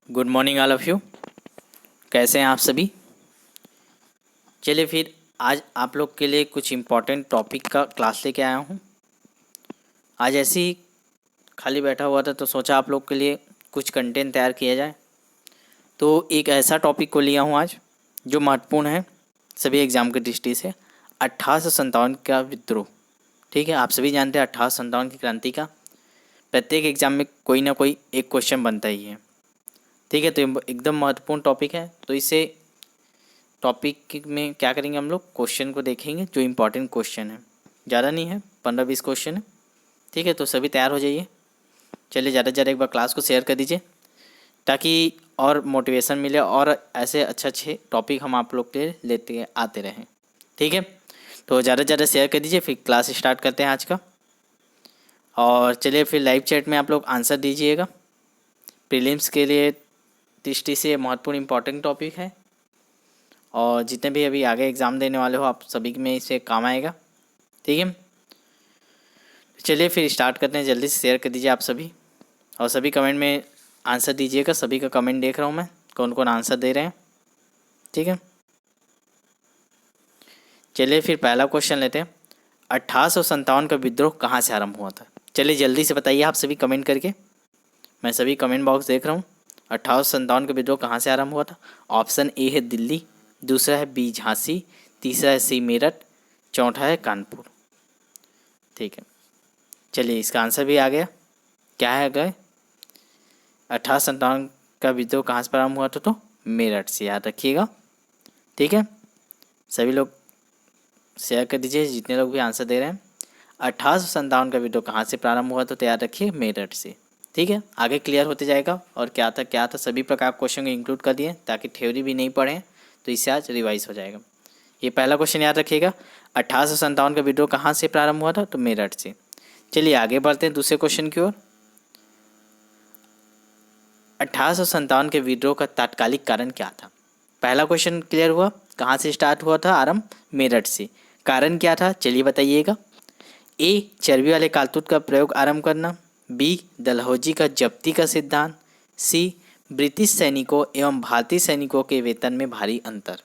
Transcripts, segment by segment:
Good morning all of you. कैसे हैं आप सभी। चलिए फिर आज आप लोग के लिए कुछ इम्पोर्टेंट टॉपिक का क्लास लेके आया हूँ। आज ऐसे ही खाली बैठा हुआ था तो सोचा आप लोग के लिए कुछ कंटेंट तैयार किया जाए। तो एक ऐसा टॉपिक को लिया हूँ आज जो महत्वपूर्ण है सभी एग्ज़ाम की दृष्टि से, 1857 का विद्रोह। ठीक है, आप सभी जानते हैं 1857 की क्रांति का प्रत्येक एग्ज़ाम में कोई ना कोई एक क्वेश्चन बनता ही है। ठीक है, तो एकदम महत्वपूर्ण टॉपिक है। तो इसे टॉपिक में क्या करेंगे, हम लोग क्वेश्चन को देखेंगे जो इम्पोर्टेंट क्वेश्चन है। ज़्यादा नहीं है, 15-20 क्वेश्चन है। ठीक है, तो सभी तैयार हो जाइए। चलिए ज़्यादा से ज़्यादा एक बार क्लास को शेयर कर दीजिए ताकि और मोटिवेशन मिले और ऐसे अच्छे टॉपिक हम आप लोग के लेते आते रहें। ठीक है, तो ज़्यादा से ज़्यादा शेयर कर दीजिए। फिर क्लास स्टार्ट करते हैं आज का। और चलिए फिर लाइव चैट में आप लोग आंसर दीजिएगा। प्रीलिम्स के लिए दृष्टि से महत्वपूर्ण इम्पॉर्टेंट टॉपिक है और जितने भी अभी आगे एग्ज़ाम देने वाले हो आप सभी में इसे काम आएगा। ठीक है, चलिए फिर स्टार्ट करते हैं। जल्दी से शेयर कर दीजिए आप सभी और सभी कमेंट में आंसर दीजिएगा। सभी का कमेंट देख रहा हूँ मैं, कौन कौन आंसर दे रहे हैं। ठीक है, चलिए फिर पहला क्वेश्चन लेते हैं। 1857 का विद्रोह कहाँ से आरंभ हुआ था? चलिए जल्दी से बताइए आप सभी कमेंट करके। मैं सभी कमेंट बॉक्स देख रहा हूँ। 1857 का विद्रोह कहाँ से आरंभ हुआ था? ऑप्शन ए है दिल्ली, दूसरा है बी झांसी, तीसरा है सी मेरठ, चौथा है कानपुर। ठीक है, चलिए इसका आंसर भी आ गया। क्या है गए? 1857 का विद्रोह कहाँ से प्रारंभ हुआ था? तो मेरठ से, याद रखिएगा। ठीक है, सभी लोग शेयर कर दीजिए जितने लोग भी आंसर दे रहे हैं। 1857 का विद्रोह कहाँ से प्रारंभ हुआ? तो याद रखिए मेरठ से। ठीक है, आगे क्लियर होते जाएगा। और क्या था सभी प्रकार क्वेश्चन को इंक्लूड कर दिए ताकि थ्योरी भी नहीं पढ़ें, तो इससे आज रिवाइज हो जाएगा। ये पहला क्वेश्चन याद रखिएगा, 1857 का विद्रोह कहाँ से प्रारंभ हुआ था? तो मेरठ से। चलिए आगे बढ़ते हैं दूसरे क्वेश्चन की ओर। 1857 के विद्रोह का तात्कालिक कारण क्या था? पहला क्वेश्चन क्लियर हुआ, कहाँ से स्टार्ट हुआ था आरंभ? मेरठ से। कारण क्या था चलिए बताइएगा। ए, चर्बी वाले कारतूस का प्रयोग आरंभ करना, बी, डलहौजी का जब्ती का सिद्धांत, सी, ब्रिटिश सैनिकों एवं भारतीय सैनिकों के वेतन में भारी अंतर,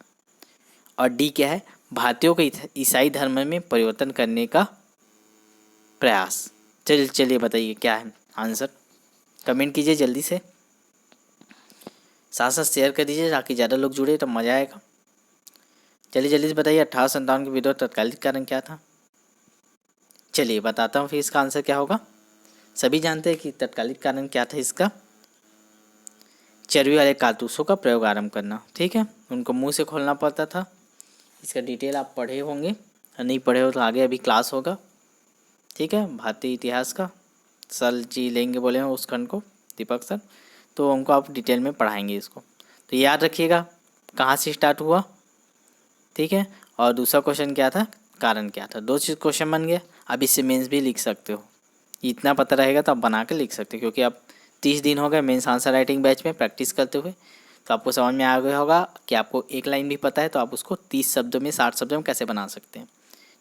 और डी क्या है, भारतीयों के ईसाई धर्म में परिवर्तन करने का प्रयास। चलिए बताइए क्या है आंसर। कमेंट कीजिए जल्दी से, साथ साथ शेयर कर दीजिए ताकि ज़्यादा लोग जुड़े तो मज़ा आएगा। चलिए जल्दी से बताइए 1857 के विद्रोह तत्कालिक कारण क्या था? चलिए बताता हूँ फिर इसका आंसर क्या होगा। सभी जानते हैं कि तत्कालिक कारण क्या था इसका, चर्बी वाले कारतूसों का प्रयोग आरंभ करना। ठीक है, उनको मुंह से खोलना पड़ता था। इसका डिटेल आप पढ़े होंगे, नहीं पढ़े हो तो आगे अभी क्लास होगा। ठीक है, भारतीय इतिहास का सर जी लेंगे बोले हैं उस खंड को, दीपक सर, तो उनको आप डिटेल में पढ़ाएंगे इसको। तो याद रखिएगा कहाँ से स्टार्ट हुआ। ठीक है, और दूसरा क्वेश्चन क्या था, कारण क्या था। दो चीज़ क्वेश्चन बन गया। अब इससे मेंस भी लिख सकते हो, इतना पता रहेगा तो आप बना के लिख सकते हो, क्योंकि आप 30 दिन हो गए मेंस आंसर राइटिंग बैच में प्रैक्टिस करते हुए। तो आपको समझ में आ गया होगा कि आपको एक लाइन भी पता है तो आप उसको 30 शब्दों में 60 शब्दों में कैसे बना सकते हैं।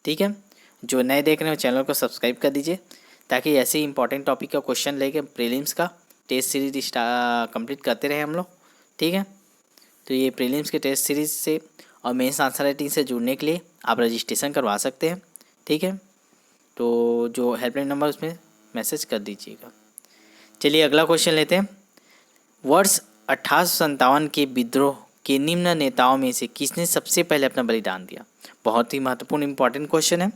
ठीक है, जो नए देख रहे हो चैनल को सब्सक्राइब कर दीजिए ताकि ऐसे ही इंपॉर्टेंट टॉपिक का क्वेश्चन लेके प्रीलिम्स का टेस्ट सीरीज कंप्लीट करते रहे हम लोग। ठीक है, तो ये प्रीलिम्स के टेस्ट सीरीज से और मेंस आंसर राइटिंग से जुड़ने के लिए आप रजिस्ट्रेशन करवा सकते हैं। ठीक है, तो जो हेल्पलाइन नंबर उसमें मैसेज कर दीजिएगा। चलिए अगला क्वेश्चन लेते हैं। वर्ष 1857 के विद्रोह के निम्न नेताओं में से किसने सबसे पहले अपना बलिदान दिया? बहुत ही महत्वपूर्ण इंपॉर्टेंट क्वेश्चन है।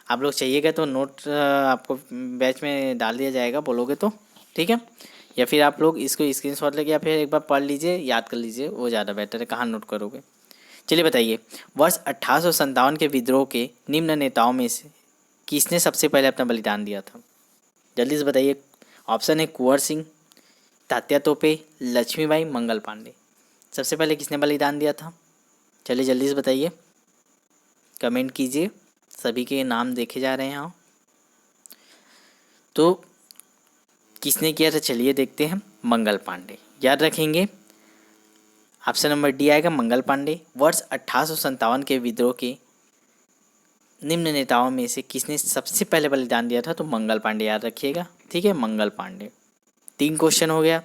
आप लोग चाहिएगा तो नोट आपको बैच में डाल दिया जाएगा, बोलोगे तो। ठीक है, या फिर आप लोग इसको स्क्रीनशॉट लेके या फिर एक बार पढ़ लीजिए, याद कर लीजिए, वो ज़्यादा बेटर है। कहाँ नोट करोगे। चलिए बताइए, वर्ष 1857 के विद्रोह के निम्न नेताओं में से किसने सबसे पहले अपना बलिदान दिया था? जल्दी से बताइए। ऑप्शन है कुंवर सिंह, तात्या तोपे, लक्ष्मीबाई, मंगल पांडे। सबसे पहले किसने बलिदान दिया था? चलिए जल्दी से बताइए, कमेंट कीजिए। सभी के नाम देखे जा रहे हैं यहाँ। तो किसने किया था चलिए देखते हैं। मंगल पांडे, याद रखेंगे। ऑप्शन नंबर डी आएगा मंगल पांडे। वर्ष 1857 के विद्रोह के निम्न नेताओं में से किसने सबसे पहले बलिदान दिया था? तो मंगल पांडे, याद रखिएगा। ठीक है, मंगल पांडे। 3 क्वेश्चन हो गया।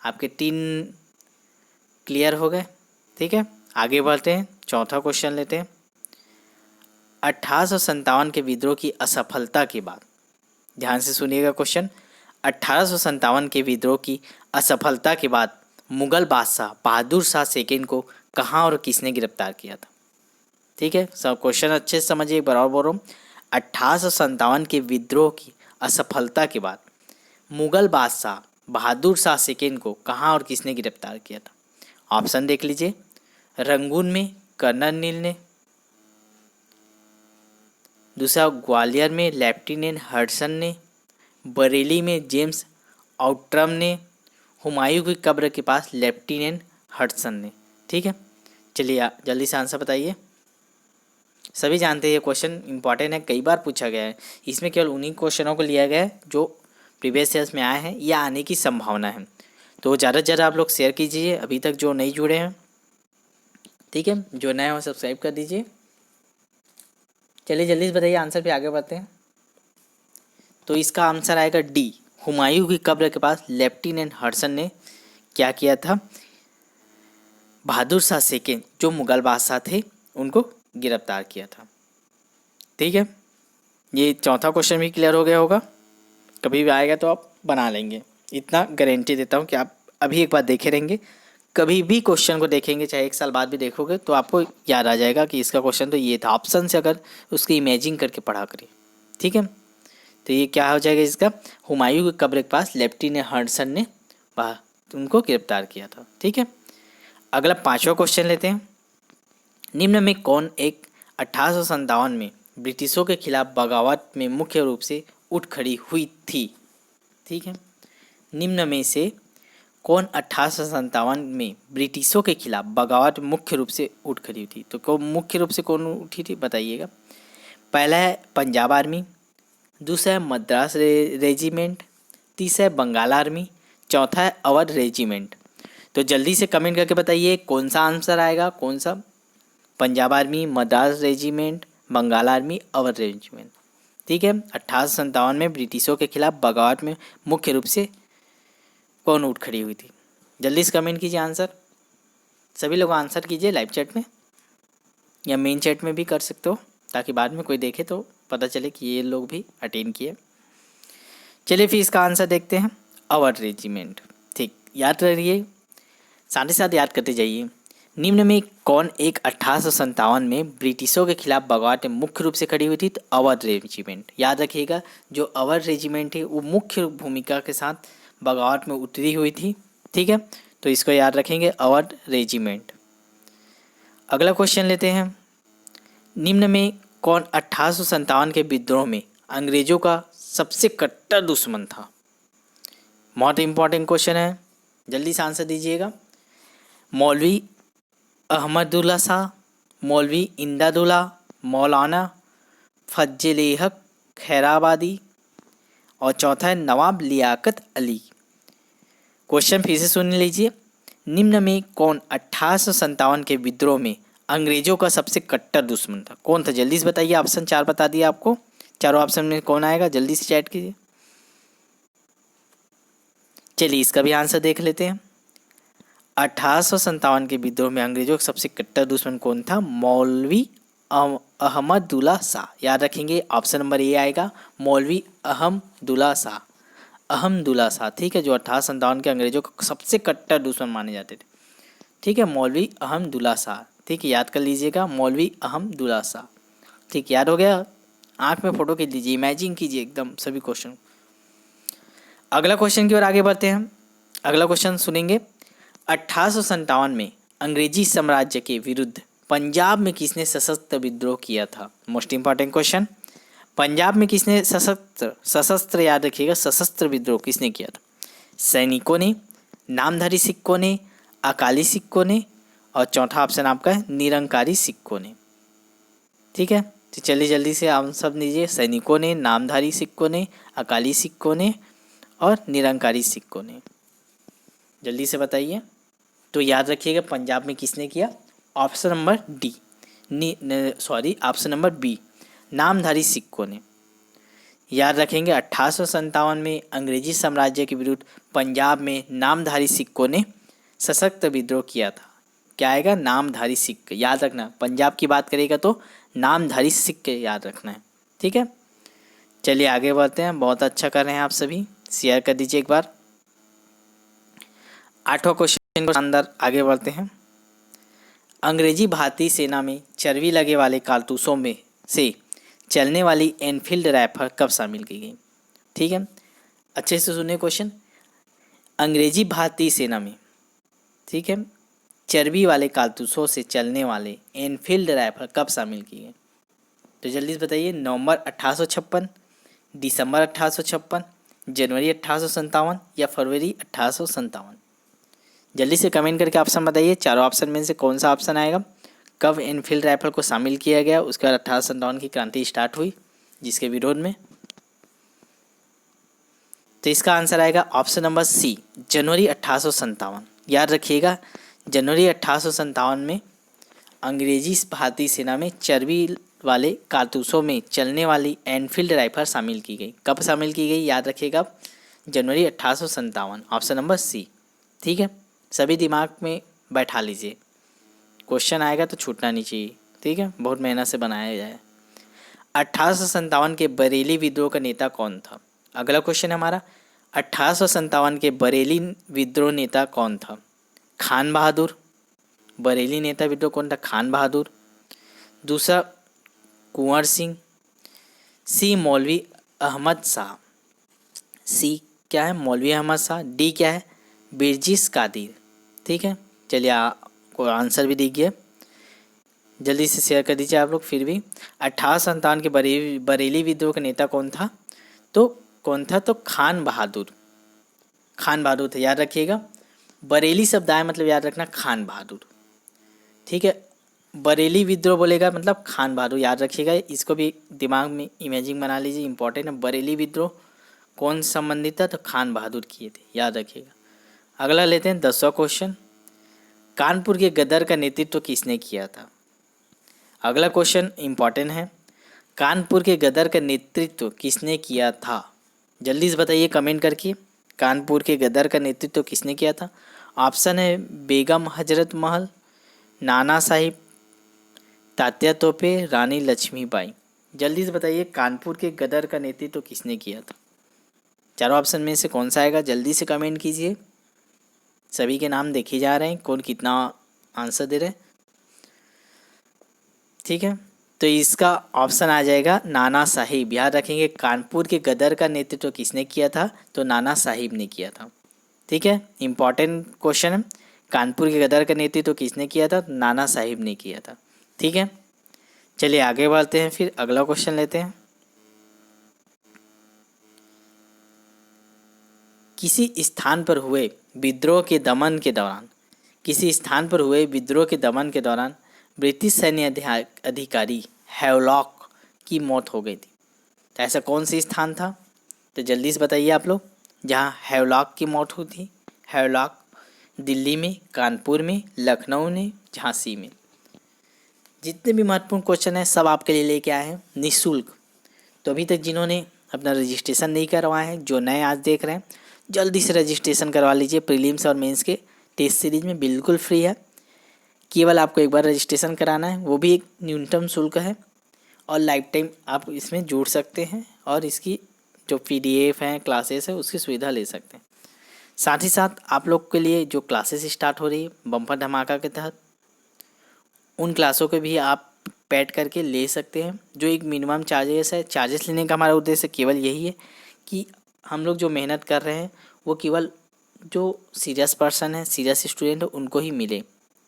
आपके 3 क्लियर हो गए। ठीक है, आगे बढ़ते हैं, चौथा क्वेश्चन लेते हैं। 1857 के विद्रोह की असफलता के बाद, ध्यान से सुनिएगा क्वेश्चन। 1857 के विद्रोह की असफलता के बाद मुगल बादशाह बहादुर शाह सेकेंड को कहाँ और किसने गिरफ्तार किया था? ठीक है, सब क्वेश्चन अच्छे से समझिए, बराबर बोल रहा हूँ। 1857 के विद्रोह की असफलता के बाद मुगल बादशाह बहादुर शाह सेकेंड को कहाँ और किसने गिरफ्तार किया था? ऑप्शन देख लीजिए। रंगून में कर्नल नील ने, दूसरा ग्वालियर में लेफ्टिनेंट हडसन ने, बरेली में जेम्स आउट्रम ने, हुमायूं की कब्र के पास लेफ्टिनेंट हडसन ने। ठीक है, चलिए जल्दी से आंसर बताइए। सभी जानते हैं ये क्वेश्चन इंपॉर्टेंट है, कई बार पूछा गया है। इसमें केवल उन्हीं क्वेश्चनों को लिया गया है जो प्रीवियस ईयर्स में आए हैं या आने की संभावना है। तो ज़्यादा से ज़्यादा आप लोग शेयर कीजिए, अभी तक जो नहीं जुड़े हैं। ठीक है, जो नए हो सब्सक्राइब कर दीजिए। चलिए जल्दी से बताइए आंसर, पे आगे बढ़ते हैं। तो इसका आंसर आएगा डी, हुमायूं की कब्र के पास लेफ्टिनेंट हडसन ने क्या किया था? बहादुर शाह सेकेंड जो मुगल बादशाह थे उनको गिरफ्तार किया था। ठीक है, ये चौथा क्वेश्चन भी क्लियर हो गया होगा। कभी भी आएगा तो आप बना लेंगे, इतना गारंटी देता हूँ कि आप अभी एक बार देखे रहेंगे, कभी भी क्वेश्चन को देखेंगे, चाहे 1 साल बाद भी देखोगे तो आपको याद आ जाएगा कि इसका क्वेश्चन तो ये था। ऑप्शन से अगर उसकी इमेजिंग करके पढ़ा करिए। ठीक है, तो ये क्या हो जाएगा इसका? हुमायूं की कब्र के पास लेफ्टिनेंट हडसन ने उनको गिरफ्तार किया था। ठीक है, अगला 5वां क्वेश्चन लेते हैं। निम्न में कौन एक 1857 में ब्रिटिशों के खिलाफ बगावत में मुख्य रूप से उठ खड़ी हुई थी? ठीक है, निम्न में से कौन 1857 में ब्रिटिशों के खिलाफ बगावत मुख्य रूप से उठ खड़ी हुई थी? तो मुख्य रूप से कौन उठी थी बताइएगा। पहला है पंजाब आर्मी, दूसरा है मद्रास रेजिमेंट, तीसरा है बंगाल आर्मी, चौथा है अवध रेजिमेंट। तो जल्दी से कमेंट करके बताइए कौन सा आंसर आएगा, कौन सा? Punjab army, Madras regiment, Bengal army, Awadh regiment. ठीक है, 1857 में ब्रिटिशों के खिलाफ बगावत में मुख्य रूप से कौन उठ खड़ी हुई थी? जल्दी से कमेंट कीजिए आंसर, सभी लोग आंसर कीजिए लाइव चैट में या मेन चैट में भी कर सकते हो, ताकि बाद में कोई देखे तो पता चले कि ये लोग भी अटेंड किए। चलिए फिर इसका आंसर देखते हैं, अवध रेजिमेंट। ठीक, याद रखिए, साथ ही साथ याद करते जाइए। निम्न में कौन एक 1857 में ब्रिटिशों के खिलाफ बगावत में मुख्य रूप से खड़ी हुई थी? तो अवध रेजिमेंट। याद रखिएगा, जो अवध रेजिमेंट है वो मुख्य भूमिका के साथ बगावत में उतरी हुई थी। ठीक है, तो इसको याद रखेंगे, अवध रेजिमेंट। अगला क्वेश्चन लेते हैं। निम्न में कौन 1857 के विद्रोह में अंग्रेजों का सबसे कट्टर दुश्मन था? बहुत इंपॉर्टेंट क्वेश्चन है, जल्दी से आंसर दीजिएगा। मौलवी अहमदुल्ला शाह, मौलवी इमदादुल्ला, मौलाना फजल हक खैराबादी, और चौथा है नवाब लियाकत अली। क्वेश्चन फिर से सुन लीजिए। निम्न में कौन 1857 के विद्रोह में अंग्रेजों का सबसे कट्टर दुश्मन था? कौन था? जल्दी से बताइए, ऑप्शन 4 बता दिया आपको, चारों ऑप्शन में कौन आएगा जल्दी से चैट कीजिए। चलिए इसका भी आंसर देख लेते हैं। 1857 के विद्रोह में अंग्रेजों का सबसे कट्टर दुश्मन कौन था? मौलवी अहमदुल्ला शाह। याद रखेंगे, ऑप्शन नंबर ए आएगा, मौलवी अहमदुल्ला शाह, अहमदुल्ला शाह। ठीक है, जो 1857 के अंग्रेजों का सबसे कट्टर दुश्मन माने जाते थे। ठीक है, मौलवी अहमदुल्ला शाह। ठीक है, याद कर लीजिएगा, मौलवी अहमदुल्ला शाह। ठीक, याद हो गया, आंख में फोटो खींच लीजिए, इमेजिन कीजिए एकदम सभी क्वेश्चन। अगला क्वेश्चन की ओर आगे बढ़ते हैं। अगला क्वेश्चन सुनेंगे। 1857 में अंग्रेजी साम्राज्य के विरुद्ध पंजाब में किसने सशस्त्र विद्रोह किया था? मोस्ट इंपॉर्टेंट क्वेश्चन, पंजाब में किसने सशस्त्र याद रखिएगा, सशस्त्र विद्रोह किसने किया था? सैनिकों ने, नामधारी सिक्कों ने, अकाली सिक्कों ने, और चौथा ऑप्शन आपका है निरंकारी सिक्कों ने। ठीक है, तो चलिए जल्दी से आंसर दीजिए। सैनिकों ने, नामधारी सिक्कों ने, अकाली सिक्कों ने, और निरंकारी सिक्कों ने। जल्दी से बताइए। तो याद रखिएगा, पंजाब में किसने किया? Option number D, option number B, Namdhari सिक्कों ने। याद रखेंगे 1857 में अंग्रेजी साम्राज्य के विरुद्ध पंजाब में नामधारी सिखों ने सशक्त विद्रोह किया था। क्या आएगा? नामधारी सिख, याद रखना। पंजाब की बात करेगा तो नामधारी सिख याद रखना है, ठीक है। चलिए आगे बढ़ते हैं। बहुत अच्छा कर रहे हैं आप सभी, शेयर कर दीजिए एक बार। 8वां क्वेश्चन को अंदर आगे बढ़ते हैं। अंग्रेजी भारतीय सेना में चर्बी लगे वाले कारतूसों में से चलने वाली एनफील्ड राइफल कब शामिल की गई? ठीक है, अच्छे से सुनिए क्वेश्चन। अंग्रेजी भारतीय सेना में, ठीक है, चर्बी वाले कारतूसों से चलने वाले एनफील्ड राइफल कब शामिल की गई? तो जल्दी से बताइए। नवंबर 1856, दिसंबर 1856, जनवरी 1857 या फरवरी 1857? जल्दी से कमेंट करके ऑप्शन बताइए। चारों ऑप्शन में से कौन सा ऑप्शन आएगा? कब एनफील्ड राइफल को शामिल किया गया, उसके बाद 1857 की क्रांति स्टार्ट हुई जिसके विरोध में? तो इसका आंसर आएगा ऑप्शन नंबर सी, जनवरी 1857। याद रखिएगा, जनवरी 1857 में अंग्रेजी भारतीय सेना में चर्बी वाले कारतूसों में चलने वाली एनफील्ड राइफल शामिल की गई। कब शामिल की गई? याद रखिएगा, जनवरी 1857, ऑप्शन नंबर सी, ठीक है। सभी दिमाग में बैठा लीजिए, क्वेश्चन आएगा तो छूटना नहीं चाहिए, ठीक है, बहुत मेहनत से बनाया जाए। 1857 के बरेली विद्रोह का नेता कौन था? अगला क्वेश्चन है हमारा, 1857 के बरेली विद्रोह नेता कौन था? खान बहादुर। बरेली नेता विद्रोह कौन था? खान बहादुर। दूसरा कुंवर सिंह, सी मौलवी अहमद शाह। सी क्या है? मौलवी अहमद शाह। डी क्या है? बिरजिस कादिर, ठीक है। चलिए को आंसर भी दीजिए, जल्दी से शेयर कर दीजिए आप लोग। फिर भी 1857 के बरेली विद्रोह का नेता कौन था? तो कौन था? तो खान बहादुर। खान बहादुर थे, याद रखिएगा। बरेली शब्द आया मतलब याद रखना खान बहादुर, ठीक है। बरेली विद्रोह बोलेगा मतलब खान बहादुर, याद रखिएगा। इसको भी दिमाग में इमेजिंग बना लीजिए, इंपॉर्टेंट है। बरेली विद्रोह कौन संबंधित था? तो खान बहादुर किए थे, याद रखिएगा। अगला लेते हैं 10वां क्वेश्चन। कानपुर के गदर का नेतृत्व किसने किया था? अगला क्वेश्चन इंपॉर्टेंट है। कानपुर के गदर का नेतृत्व किसने किया था? जल्दी से बताइए कमेंट करके, कानपुर के गदर का नेतृत्व किसने किया था? ऑप्शन है बेगम हजरत महल, नाना साहिब, तात्या तोपे, रानी लक्ष्मीबाई। जल्दी से बताइए कानपुर के गदर का नेतृत्व किसने किया था? चारों ऑप्शन में से कौन सा आएगा? जल्दी से कमेंट कीजिए। सभी के नाम देखे जा रहे हैं, कौन कितना आंसर दे रहे हैं, ठीक है। तो इसका ऑप्शन आ जाएगा नाना साहिब। याद रखेंगे, कानपुर के गदर का नेतृत्व किसने किया था? तो नाना साहिब ने किया था, ठीक है। इंपॉर्टेंट क्वेश्चन है, कानपुर के गदर का नेतृत्व किसने किया था? नाना साहिब ने किया था, ठीक है। चलिए आगे बढ़ते हैं, फिर अगला क्वेश्चन लेते हैं। किसी स्थान पर हुए विद्रोह के दमन के दौरान, किसी स्थान पर हुए विद्रोह के दमन के दौरान ब्रिटिश सैन्य अधिकारी हैवलॉक की मौत हो गई थी। तो ऐसा कौन सी स्थान था? तो जल्दी से बताइए आप लोग, जहाँ हैवलॉक की मौत हुई थी। हैवलॉक दिल्ली में, कानपुर में, लखनऊ में, झांसी में। जितने भी महत्वपूर्ण क्वेश्चन हैं सब आपके लिए लेके आए हैं निःशुल्क। तो अभी तक जिन्होंने अपना रजिस्ट्रेशन नहीं करवाया है, जो नए आज देख रहे हैं, जल्दी से रजिस्ट्रेशन करवा लीजिए। प्रीलिम्स और मेंस के टेस्ट सीरीज में बिल्कुल फ्री है, केवल आपको एक बार रजिस्ट्रेशन कराना है, वो भी एक न्यूनतम शुल्क है, और लाइफ टाइम आप इसमें जुड़ सकते हैं और इसकी जो PDF हैं, क्लासेस है, उसकी सुविधा ले सकते हैं। साथ ही साथ आप लोग के लिए जो क्लासेस स्टार्ट हो रही है बम्पर धमाका के तहत, उन क्लासों के भी आप पेड करके ले सकते हैं, जो एक मिनिमम चार्जेस है। चार्जेस लेने का हमारा उद्देश्य केवल यही है कि हम लोग जो मेहनत कर रहे हैं वो केवल जो सीरियस पर्सन है, सीरियस स्टूडेंट है, उनको ही मिले,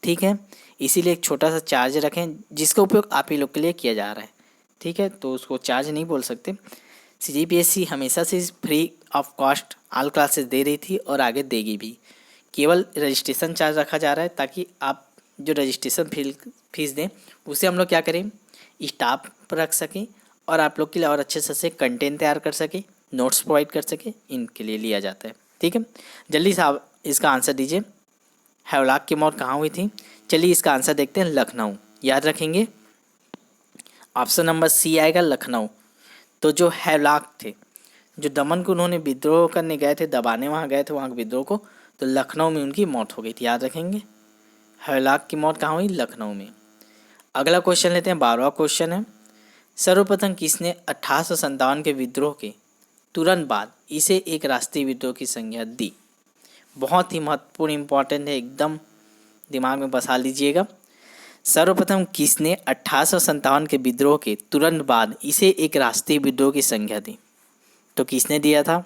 ठीक है। इसीलिए एक छोटा सा चार्ज रखें जिसका उपयोग आप ही लोग के लिए किया जा रहा है, ठीक है। तो उसको चार्ज नहीं बोल सकते। CGPSC हमेशा से free of cost all classes दे रही थी और आगे देगी भी। केवल रजिस्ट्रेशन चार्ज रखा जा रहा है ताकि आप जो रजिस्ट्रेशन फीस दें उसे हम लोग क्या करें, स्टाफ रख सकें और आप लोग के लिए और अच्छे से कंटेंट तैयार कर सकें, नोट्स प्रोवाइड कर सकें, इनके लिए लिया जाता है, ठीक है। जल्दी से आप इसका आंसर दीजिए, हैवलॉक की मौत कहाँ हुई थी? चलिए इसका आंसर देखते हैं, लखनऊ। याद रखेंगे, ऑप्शन नंबर सी आएगा लखनऊ। तो जो हैवलाक थे, जो दमन को उन्होंने विद्रोह करने गए थे, दबाने वहाँ गए थे वहाँ के विद्रोह को, तो लखनऊ में उनकी मौत हो गई थी, याद रखेंगे। हैवलाक की मौत कहाँ हुई? लखनऊ में। अगला क्वेश्चन लेते हैं, 12वां क्वेश्चन है, सर्वप्रथम किसने 1857 के विद्रोह के तुरंत बाद इसे एक राष्ट्रीय विद्रोह की संज्ञा दी? बहुत ही महत्वपूर्ण इंपॉर्टेंट है, एकदम दिमाग में बसा लीजिएगा। सर्वप्रथम किसने 1857 के विद्रोह के तुरंत बाद इसे एक राष्ट्रीय विद्रोह की संज्ञा दी? तो किसने दिया था?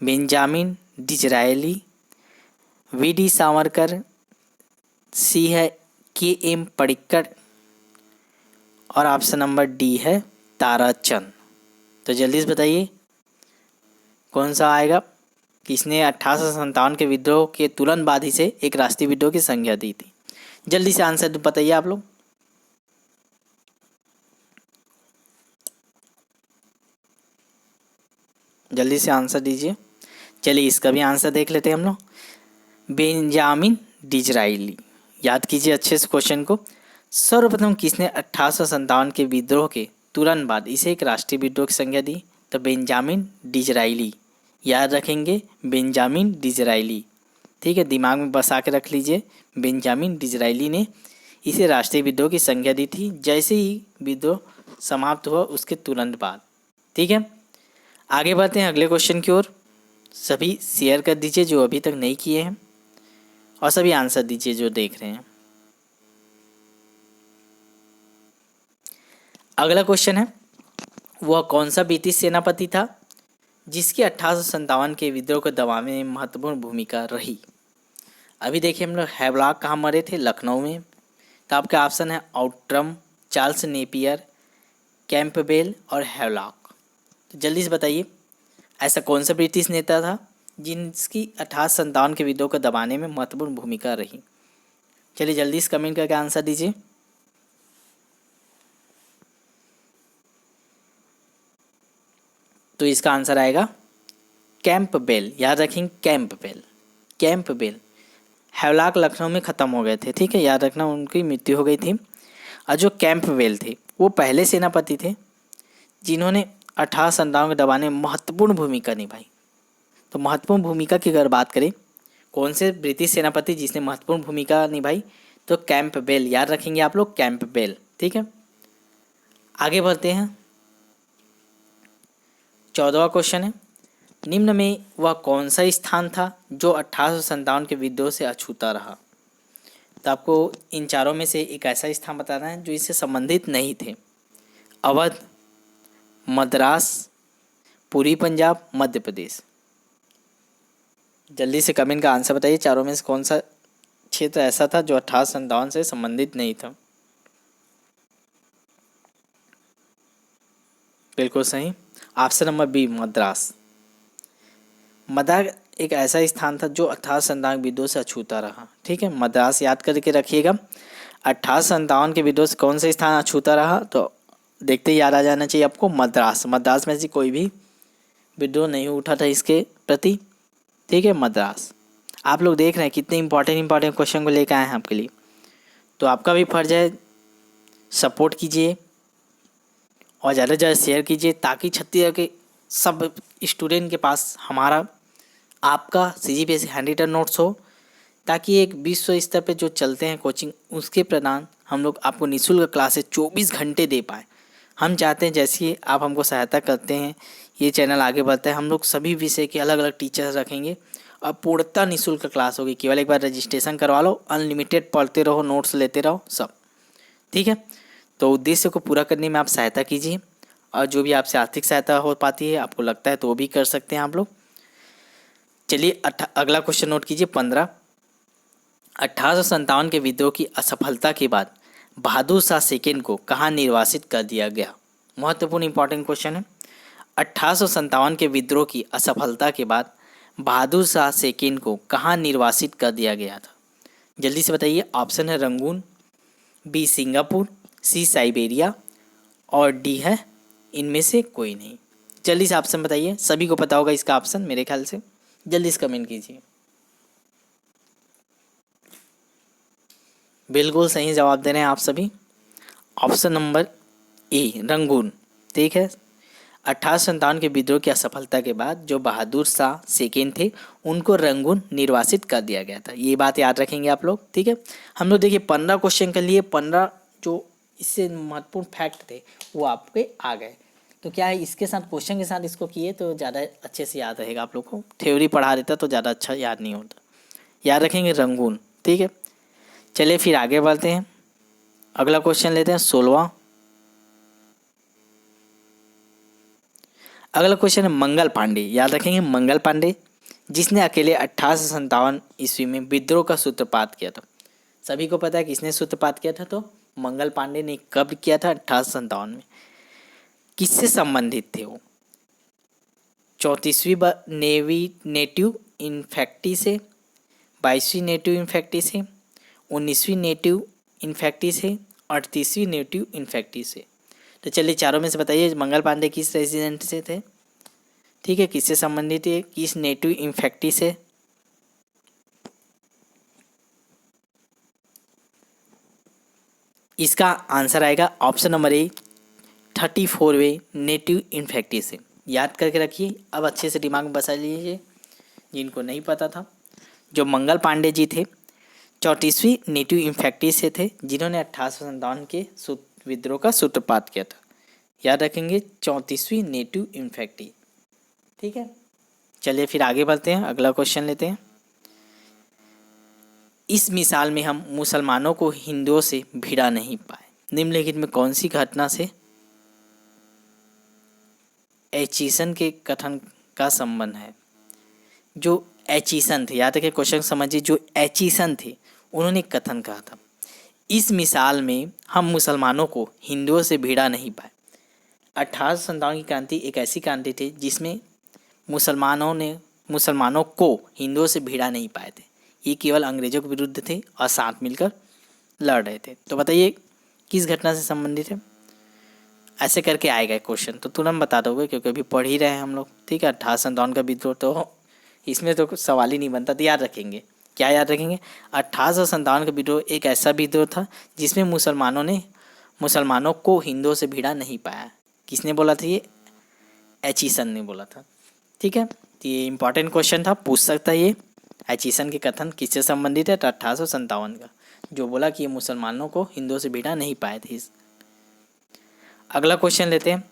Benjamin Disraeli, V D. Savarkar, C है के.एम. पडिक्कर, और ऑप्शन नंबर डी है ताराचंद। तो जल्दी से बताइए कौन सा आएगा? किसने 1857 के विद्रोह के तुरंत बाद ही से एक राष्ट्रीय विद्रोह की संज्ञा दी थी? जल्दी से आंसर बताइए आप लोग। जल्दी से आंसर दीजिए। चलिए इसका भी आंसर देख लेते हैं हम लोग। Benjamin Disraeli. याद कीजिए अच्छे से क्वेश्चन को। सर्वप्रथम किसने 1857 के विद्रोह के तुरंत बाद इसे एक राष्ट्रीय विद्रोह की संज्ञा दी? तो बेंजामिन डिज़रायली। याद रखेंगे, बेंजामिन डिज़रायली। ठीक है, दिमाग में बसा के रख लीजिए। बेंजामिन डिज़रायली ने इसे राष्ट्रीय विद्रोह की संज्ञा दी थी जैसे ही विद्रोह समाप्त हुआ उसके तुरंत बाद। ठीक है, आगे बढ़ते हैं अगले क्वेश्चन की ओर। सभी शेयर कर दीजिए जो अभी तक नहीं किए हैं, और सभी आंसर दीजिए जो देख रहे हैं। अगला क्वेश्चन है, वह कौन सा ब्रिटिश सेनापति था जिसकी 1857 के विद्रोह को दबाने में महत्वपूर्ण भूमिका रही? अभी देखिए हम लोग हैवलाक कहाँ मरे थे? लखनऊ में। तो आपका ऑप्शन है आउट्रम, चार्ल्स नेपियर, कैंपबेल और हैवलाक। तो जल्दी से बताइए ऐसा कौन सा ब्रिटिश नेता था जिसकी 1857 के विद्रोह को दबाने में महत्वपूर्ण भूमिका रही? चलिए जल्दी से कमेंट करके आंसर दीजिए। तो इसका आंसर आएगा कैंपबेल। याद रखेंगे, कैंपबेल। कैंपबेल। हैवलाक लखनऊ में ख़त्म हो गए थे, ठीक है, याद रखना, उनकी मृत्यु हो गई थी। और जो कैंपबेल थे वो पहले सेनापति थे जिन्होंने 1857 को दबाने में महत्वपूर्ण भूमिका निभाई। तो महत्वपूर्ण भूमिका की अगर बात करें, कौन से ब्रिटिश सेनापति जिसने महत्वपूर्ण भूमिका निभाई? तो कैंपबेल। याद रखेंगे आप लोग, कैंपबेल। ठीक है, आगे बढ़ते हैं। 14वां क्वेश्चन है, निम्न में वह कौन सा स्थान था जो 1857 के विद्रोह से अछूता रहा? तो आपको इन चारों में से एक ऐसा स्थान बताना है जो इससे संबंधित नहीं थे। अवध, मद्रास, पूर्वी पंजाब, मध्य प्रदेश। जल्दी से कमेंट का आंसर बताइए, चारों में से कौन सा क्षेत्र ऐसा था जो 1857 से संबंधित नहीं था? बिल्कुल सही, option number B, Madras. Madras एक ऐसा स्थान था जो 1857 विद्रोह से अछूता रहा। ठीक है, मद्रास याद करके रखिएगा। 1857 के विद्रोह से कौन सा स्थान अछूता रहा? तो देखते ही याद आ जाना चाहिए आपको, मद्रास। मद्रास में से कोई भी विद्रोह नहीं उठा था इसके प्रति। ठीक है, मद्रास। आप लोग देख रहे हैं कितने इंपॉर्टेंट क्वेश्चन को लेकर आए हैं आपके लिए। तो आपका भी फर्ज है सपोर्ट कीजिए और ज़्यादा से ज़्यादा शेयर कीजिए ताकि छत्तीसगढ़ के सब स्टूडेंट के पास हमारा आपका CGPSC हैंड रिटन नोट्स हो, ताकि एक विश्व स्तर पे जो चलते हैं कोचिंग उसके प्रदान हम लोग आपको निःशुल्क क्लासेस 24 घंटे दे पाएँ। हम चाहते हैं जैसे आप हमको सहायता करते हैं ये चैनल आगे बढ़ता है। हम लोग सभी विषय के अलग अलग टीचर्स रखेंगे और पूर्णतः निःशुल्क क्लास होगी। केवल एक बार रजिस्ट्रेशन करवा लो, अनलिमिटेड पढ़ते रहो, नोट्स लेते रहो सब। ठीक है, तो उद्देश्य को पूरा करने में आप सहायता कीजिए, और जो भी आपसे आर्थिक सहायता हो पाती है आपको लगता है तो वो भी कर सकते हैं आप लोग। चलिए अगला क्वेश्चन नोट कीजिए, 15। 1857 के विद्रोह की असफलता के बाद बहादुर शाह सेकेंड को कहाँ निर्वासित कर दिया गया? महत्वपूर्ण इंपॉर्टेंट क्वेश्चन है। 1857 के विद्रोह की असफलता के बाद बहादुर शाह सेकेंड को कहाँ निर्वासित कर दिया गया था? जल्दी से बताइए। ऑप्शन है रंगून, बी सिंगापुर, सी साइबेरिया और डी है इनमें से कोई नहीं। जल्दी से ऑप्शन बताइए, सभी को पता होगा इसका ऑप्शन मेरे ख्याल से। जल्दी से कमेंट कीजिए। बिल्कुल सही जवाब दे रहे हैं आप सभी। Option number A Rangoon. ठीक है, 1857 के विद्रोह की असफलता के बाद जो बहादुर शाह सेकेंड थे उनको रंगून निर्वासित कर दिया गया था। ये बात याद रखेंगे आप लोग, ठीक है। हम लोग देखिए 15 क्वेश्चन के लिए 15 जो इससे महत्वपूर्ण फैक्ट थे वो आपके आ गए। तो क्या है, इसके साथ क्वेश्चन के साथ इसको किए तो ज़्यादा अच्छे से याद रहेगा आप लोग को। थ्योरी पढ़ा देता तो ज़्यादा अच्छा याद नहीं होता। याद रखेंगे रंगून, ठीक है। चलिए फिर आगे बढ़ते हैं, अगला क्वेश्चन लेते हैं 16वां। अगला क्वेश्चन है मंगल पांडे। याद रखेंगे मंगल पांडे, जिसने अकेले 1857 ईस्वी में विद्रोह का सूत्रपात किया था। सभी को पता है किसने सूत्रपात किया था, तो मंगल पांडे ने। कब किया था? 1857 में। किससे संबंधित थे वो? 34वीं नेवी नेटिव इन्फेक्टी से, 22वीं नेटिव इन्फेक्टी से, 19वीं नेटिव इन्फेक्टी से, 38वीं नेटिव इन्फेक्टी से। तो चलिए चारों में से बताइए मंगल पांडे किस रेजिडेंट से थे, ठीक है, किससे संबंधित है, किस नेटिव इन्फेक्टी से? इसका आंसर आएगा ऑप्शन नंबर ए 34वें नेटिव इन्फेक्टी से। याद करके रखिए, अब अच्छे से दिमाग में बसा लीजिए जिनको नहीं पता था। जो मंगल पांडे जी थे 34वीं नेटिव इन्फेक्टी से थे, जिन्होंने 1857 के विद्रोह का सूत्रपात किया था। याद रखेंगे 34वीं नेटिव इन्फेक्टी, ठीक है। चलिए फिर आगे बढ़ते हैं, अगला क्वेश्चन लेते हैं। इस मिसाल में हम मुसलमानों को हिंदुओं से भिड़ा नहीं पाए। निम्नलिखित में कौन सी घटना से एचिसन के कथन का संबंध है? जो एचिसन थे, याद रखिए क्वेश्चन समझिए, जो एचिसन थे उन्होंने कथन कहा था, इस मिसाल में हम मुसलमानों को हिंदुओं से भिड़ा नहीं पाए। 1857 की क्रांति एक ऐसी क्रांति थी जिसमें मुसलमानों को हिंदुओं से भिड़ा नहीं पाए थे। ये केवल अंग्रेजों के विरुद्ध थे और साथ मिलकर लड़ रहे थे। तो बताइए किस घटना से संबंधित है? ऐसे करके आएगा क्वेश्चन तो तुरंत बता दोगे, क्योंकि अभी पढ़ ही रहे हैं हम लोग, ठीक है। 1857 का विद्रोह, तो इसमें तो कुछ सवाल ही नहीं बनता। तो याद रखेंगे, क्या याद रखेंगे? 1857 का विद्रोह एक ऐसा विद्रोह था जिसमें मुसलमानों को हिंदुओं से भिड़ा नहीं पाया। किसने बोला था? ये एचिसन ने बोला था, ठीक है। तो ये इंपॉर्टेंट क्वेश्चन था, पूछ सकता है ये। एचिसन के कथन किससे संबंधित है? 1857 का, जो बोला कि ये मुसलमानों को हिंदुओं से भिड़ा नहीं पाए थे। अगला क्वेश्चन लेते हैं,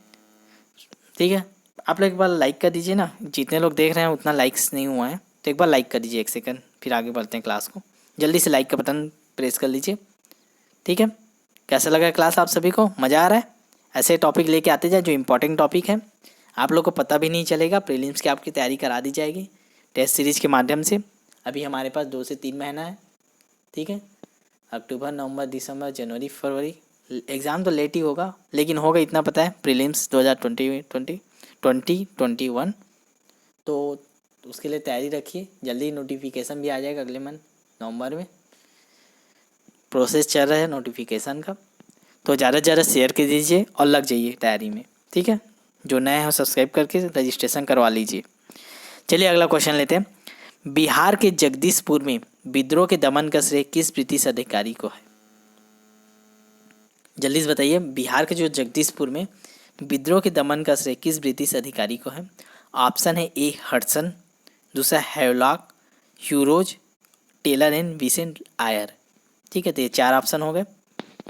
ठीक है। आप लोग एक बार लाइक कर दीजिए ना, जितने लोग देख रहे हैं उतना लाइक्स नहीं हुआ है, तो एक बार लाइक कर दीजिए, 1 सेकंड, फिर आगे बढ़ते हैं क्लास को। जल्दी से लाइक का बटन प्रेस कर लीजिए, ठीक है। कैसा लगा क्लास आप सभी को? मज़ा आ रहा है? ऐसे टॉपिक लेके आते जाए जो इंपॉर्टेंट टॉपिक है, आप लोग को पता भी नहीं चलेगा। प्रीलिम्स की आपकी तैयारी करा दी जाएगी टेस्ट सीरीज़ के माध्यम से। अभी हमारे पास 2 से 3 महीना है, ठीक है। अक्टूबर, नवंबर, दिसंबर, जनवरी, फरवरी। एग्ज़ाम तो लेट ही होगा, लेकिन होगा इतना पता है, प्रीलिम्स 2021। तो उसके लिए तैयारी रखिए। जल्दी नोटिफिकेशन भी आ जाएगा अगले मंथ नवंबर में। प्रोसेस चल रहा है नोटिफिकेशन का, तो ज़्यादा से ज़्यादा शेयर कर दीजिए और लग जाइए तैयारी में, ठीक है। जो नए हैं सब्सक्राइब करके रजिस्ट्रेशन करवा लीजिए। चलिए अगला क्वेश्चन लेते हैं। बिहार के जगदीशपुर में विद्रोह के दमन का श्रेय किस ब्रिटिश अधिकारी को है? जल्दी से बताइए, बिहार के जो जगदीशपुर में विद्रोह के दमन का श्रेय किस ब्रिटिश अधिकारी को है? ऑप्शन है ए हडसन, दूसरा Havelock, Hugh Rose, Taylor and Vincent Eyre, ठीक है। तो ये 4 ऑप्शन हो गए,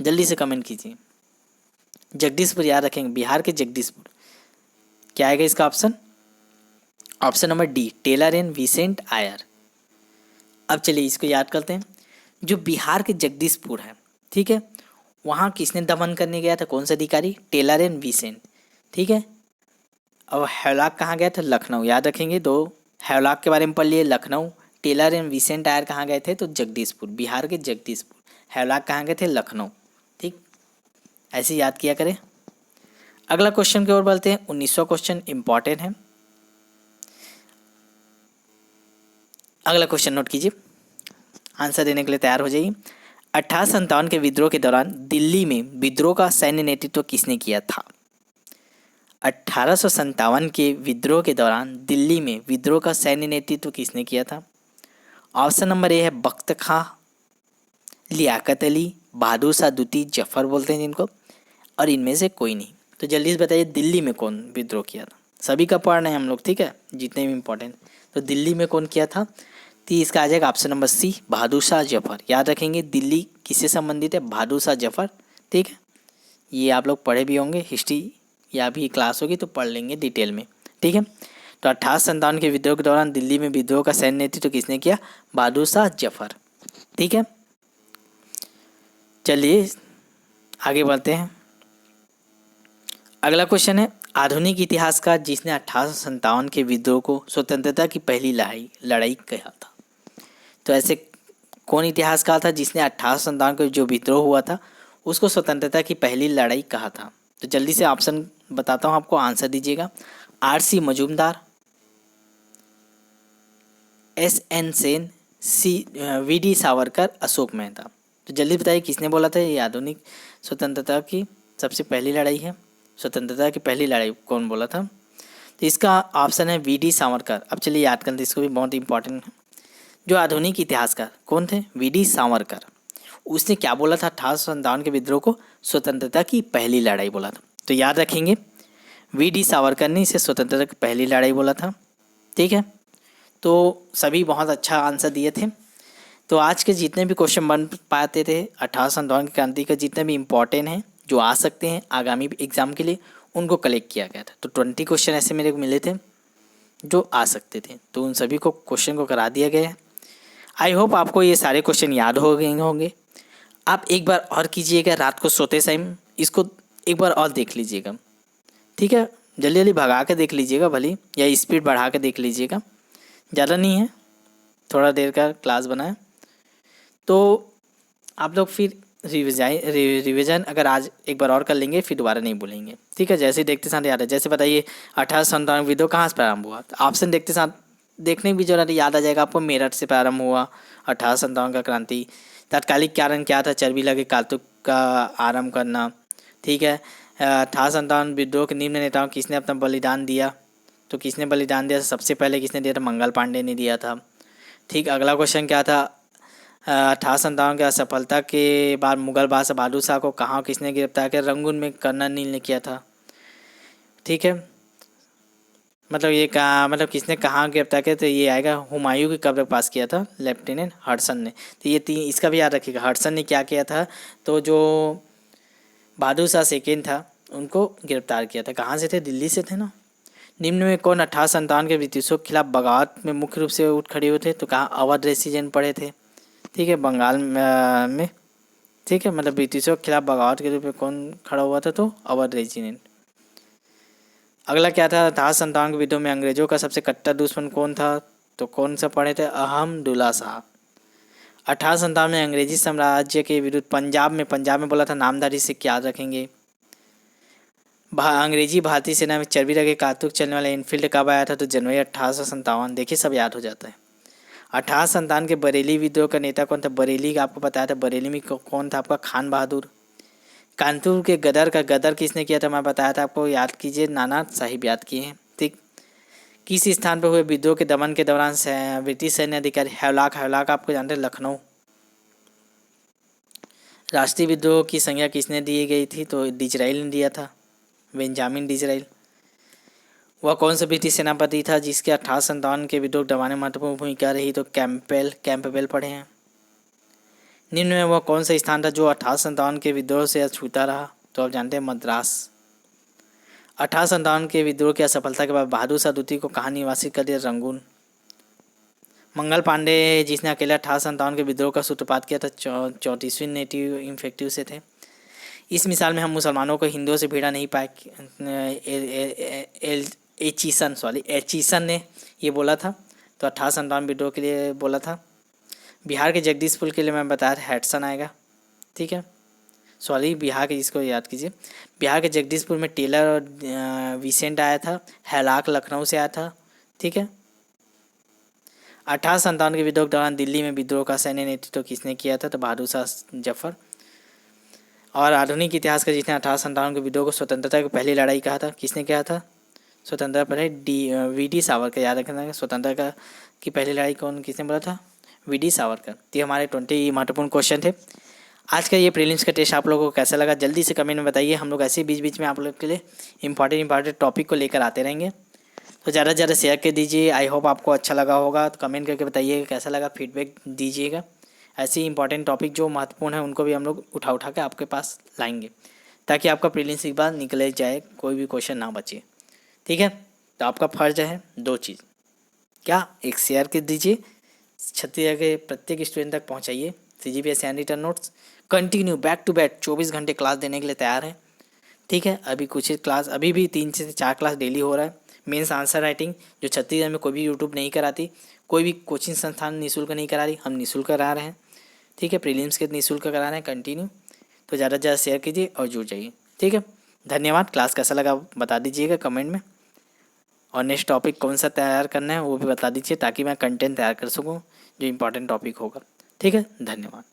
जल्दी से कमेंट कीजिए। जगदीशपुर याद रखेंगे, बिहार के जगदीशपुर। क्या आएगा इसका option? Option number D, Taylor and Vincent Eyre. अब चलिए इसको याद करते हैं। जो बिहार के जगदीशपुर है, ठीक है, वहाँ किसने दमन करने गया था? कौन सा अधिकारी? टेलर एंड विसेंट, ठीक है। अब हैवलॉक कहाँ गया था? लखनऊ। याद रखेंगे, 2 हैवलॉक के बारे में पढ़ लिए, लखनऊ। टेलर एंड विसेंट आयर कहाँ गए थे? तो जगदीशपुर, बिहार के जगदीशपुर। हैवलॉक कहाँ गए थे? लखनऊ, ठीक। ऐसे याद किया करें। अगला क्वेश्चन की ओर बढ़ते हैं। 19वां क्वेश्चन इंपॉर्टेंट है। अगला क्वेश्चन नोट कीजिए, आंसर देने के लिए तैयार हो जाइए। 1857 के विद्रोह के दौरान दिल्ली में विद्रोह का सैन्य नेतृत्व किसने किया था? 1857 के विद्रोह के दौरान दिल्ली में विद्रोह का सैन्य नेतृत्व किसने किया था? ऑप्शन नंबर ए है बख्त खां, लियाकत अली, बहादुर शाह द्वितीय, जफर बोलते हैं जिनको, और इनमें से कोई नहीं। तो जल्दी से बताइए दिल्ली में कौन विद्रोह किया था। सभी का पढ़ रहे हैं हम लोग, ठीक है, जितने भी इम्पोर्टेंट। तो दिल्ली में कौन किया था, तो इसका आ जाएगा option number C, Bahadur Shah Zafar. याद रखेंगे दिल्ली किससे संबंधित है, बहादुर शाह जफर, ठीक है। ये आप लोग पढ़े भी होंगे, हिस्ट्री या भी क्लास होगी तो पढ़ लेंगे डिटेल में, ठीक है। तो 1857 के विद्रोह के दौरान दिल्ली में विद्रोह का सैन्य नेतृत्व किसने किया, बहादुर शाह जफर, ठीक है। चलिए आगे बढ़ते हैं। अगला क्वेश्चन है, आधुनिक इतिहासकार जिसने 1857 के विद्रोह को स्वतंत्रता की पहली लड़ाई कहा था। तो ऐसे कौन इतिहासकार था जिसने 1857 को जो विद्रोह हुआ था उसको स्वतंत्रता की पहली लड़ाई कहा था। तो जल्दी से ऑप्शन बताता हूँ आपको, आंसर दीजिएगा। RC. Majumdar, SN. Sen, VD. Savarkar, Ashok Mehta. तो जल्दी बताइए किसने बोला था ये आधुनिक स्वतंत्रता की सबसे पहली लड़ाई है, स्वतंत्रता की पहली लड़ाई कौन बोला था। तो इसका ऑप्शन है वी.डी. सावरकर। अब चलिए याद करते, इसको भी बहुत इंपॉर्टेंट है। जो आधुनिक इतिहासकार कौन थे, वी.डी. सावरकर। उसने क्या बोला था, 1857 के विद्रोह को स्वतंत्रता की पहली लड़ाई बोला था। तो याद रखेंगे वी.डी. सावरकर ने इसे स्वतंत्रता की पहली लड़ाई बोला था, ठीक है। तो सभी बहुत अच्छा आंसर दिए थे। तो आज के जितने भी क्वेश्चन बन पाते थे 1857 की क्रांति का, जितने भी इम्पोर्टेंट हैं जो आ सकते हैं आगामी एग्जाम के लिए, उनको कलेक्ट किया गया था। तो 20 क्वेश्चन ऐसे मेरे को मिले थे जो आ सकते थे, तो उन सभी को क्वेश्चन को करा दिया गया है। आई होप आपको ये सारे क्वेश्चन याद हो गए होंगे। आप एक बार और कीजिएगा, रात को सोते टाइम इसको एक बार और देख लीजिएगा, ठीक है। जल्दी जल्दी भगा के देख लीजिएगा भली, या स्पीड बढ़ा के देख लीजिएगा, ज़्यादा नहीं है, थोड़ा देर का क्लास बना है। तो आप लोग फिर रिविज़न अगर आज एक बार और कर लेंगे फिर दोबारा नहीं भूलेंगे, ठीक है। जैसे देखते साथ याद है, जैसे बताइए 1857 विद्रोह कहाँ से प्रारंभ हुआ, तो ऑप्शन देखते साथ देखने भी जरूरत याद आ जाएगा आपको। मेरठ से प्रारंभ हुआ 1857 का क्रांति। तात्कालिक कारण क्या था, चर्बी लगे कारतूस का आरंभ करना, ठीक है। 1857 विद्रोह के निम्न नेताओं किसने अपना बलिदान दिया, तो किसने बलिदान दिया, सबसे पहले किसने दिया था, मंगल पांडे ने दिया था, ठीक। अगला क्वेश्चन क्या था, 1857 की असफलता के बाद मुगल बादशाह बहादुर शाह को कहाँ किसने गिरफ्तार किया, रंगून में कर्नल नील ने किया था, ठीक है। मतलब ये कहाँ, मतलब किसने कहाँ गिरफ्तार किया, तो ये आएगा हुमायूं की कब्र के पास किया था लेफ्टिनेंट हडसन ने। तो ये तीन, इसका भी याद रखिएगा, हडसन ने क्या किया था, तो जो बहादुर शाह सेकेंड था उनको गिरफ्तार किया था। कहाँ से थे, दिल्ली से थे ना। निम्न में कौन 1857 के ब्रिटिशों के खिलाफ बगावत में मुख्य रूप से उठ खड़े हुए थे, तो कहाँ अवध रेसिडेंट पड़े थे, ठीक है, बंगाल में, ठीक है। मतलब ब्रिटिशों के खिलाफ बगावत के रूप में कौन खड़ा हुआ था, तो अवध रेजिडेंट। अगला क्या था, 1857 के विद्रोह में अंग्रेजों का सबसे कट्टर दुश्मन कौन था, तो कौन सा पढ़े थे, अहमदुल्ला शाह। 1857 में अंग्रेजी साम्राज्य के विरुद्ध पंजाब में बोला था नामधारी सिख, याद रखेंगे। अंग्रेजी भारतीय सेना में चर्बी लगे कारतूस चलने वाला इनफील्ड कब आया था, तो जनवरी 1857। देखिए सब याद हो जाता है। 1857 के बरेली विद्रोह का नेता कौन था, बरेली का आपको बताया था, बरेली में कौन था आपका, खान बहादुर। कानपुर के गदर का गदर किसने किया था, मैं बताया था आपको, याद कीजिए, नाना साहिब याद किए हैं, ठीक। किस स्थान पर हुए विद्रोह के दमन के दौरान ब्रिटिश सैन्य अधिकारी, हैवलाक आपको जानते हैं, लखनऊ। राष्ट्रीय विद्रोह की संज्ञा किसने दी गई थी, तो डिजराइल ने दिया था, बेंजामिन डिजराइल। वह कौन सा ब्रिटिश सेनापति था जिसके 1857 के विद्रोह दबाने में महत्वपूर्ण भूमिका रही, तो कैंपबेल पढ़े हैं। निम्न में वह कौन सा स्थान था जो 1857 के विद्रोह से अछूता रहा, तो आप जानते हैं मद्रास। 1857 के विद्रोह की असफलता के बाद बहादुर शाह द्वितीय को कहाँ निवासित कर दिया, रंगून। मंगल पांडे जिसने अकेले 1857 के विद्रोह का सूत्रपात किया था, 34वीं नेटिव इन्फेक्टिव से थे। इस मिसाल में हम मुसलमानों को हिंदुओं से भिड़ा नहीं पाए, एचीसन ने ये बोला था, तो 1857 विद्रोह के लिए बोला था। बिहार के जगदीशपुर के लिए मैं बताया था हैडसन आएगा, ठीक है। सॉरी, बिहार के, इसको याद कीजिए, बिहार के जगदीशपुर में टेलर और विसेंट आया था। हैलाक लखनऊ से आया था, ठीक है। 1857 के विद्रोह के दौरान दिल्ली में विद्रोह का सैन्य नेतृत्व किसने किया था, तो बहादुर शाह जफर। और आधुनिक इतिहास का जिसने 1857 के विद्रोह को स्वतंत्रता की पहली लड़ाई कहा था, किसने किया था, स्वतंत्रता पहले वी.डी. सावरकर। याद रखना, स्वतंत्रता की पहली लड़ाई कौन किसने बोला था, वी.डी. सावरकर। तो ये हमारे 20 महत्वपूर्ण क्वेश्चन थे। आज का ये प्रीलिम्स का टेस्ट आप लोगों को कैसा लगा जल्दी से कमेंट में बताइए। हम लोग ऐसे ही बीच बीच में आप लोग के लिए इंपॉर्टेंट टॉपिक को लेकर आते रहेंगे। तो ज़्यादा से ज़्यादा शेयर कर दीजिए। आई होप आपको अच्छा लगा होगा। तो कमेंट करके बताइए कैसा लगा, फीडबैक दीजिएगा। ऐसे ही इंपॉर्टेंट टॉपिक जो महत्वपूर्ण है उनको भी हम लोग उठा उठा के आपके पास लाएंगे, ताकि आपका प्रीलिम्स के बाद निकले जाए, कोई भी क्वेश्चन ना बचे। ठीक है, तो आपका फ़र्ज़ है दो चीज़, क्या, एक शेयर कर दीजिए, छत्तीसगढ़ के प्रत्येक स्टूडेंट तक पहुंचाइए CGPSC hand written notes. Continue back to back 24 घंटे क्लास देने के लिए तैयार है। ठीक है, अभी कुछ क्लास अभी भी 3 से 4 क्लास डेली हो रहा है। मेंस आंसर राइटिंग जो छत्तीसगढ़ में कोई भी यूट्यूब नहीं कराती, कोई भी कोचिंग संस्थान निःशुल्क नहीं करा रही, हम निःशुल्क करा रहे हैं। ठीक है, प्रीलिम्स के निःशुल्क करा रहे हैं कंटिन्यू। तो ज़्यादा से ज़्यादा शेयर कीजिए और जुड़ जाइए। ठीक है, धन्यवाद। क्लास कैसा लगा बता दीजिएगा कमेंट में, और नेक्स्ट टॉपिक कौन सा तैयार करना है वो भी बता दीजिए, ताकि मैं कंटेंट तैयार कर सकूँ जो इम्पोर्टेंट टॉपिक होगा। ठीक है, धन्यवाद।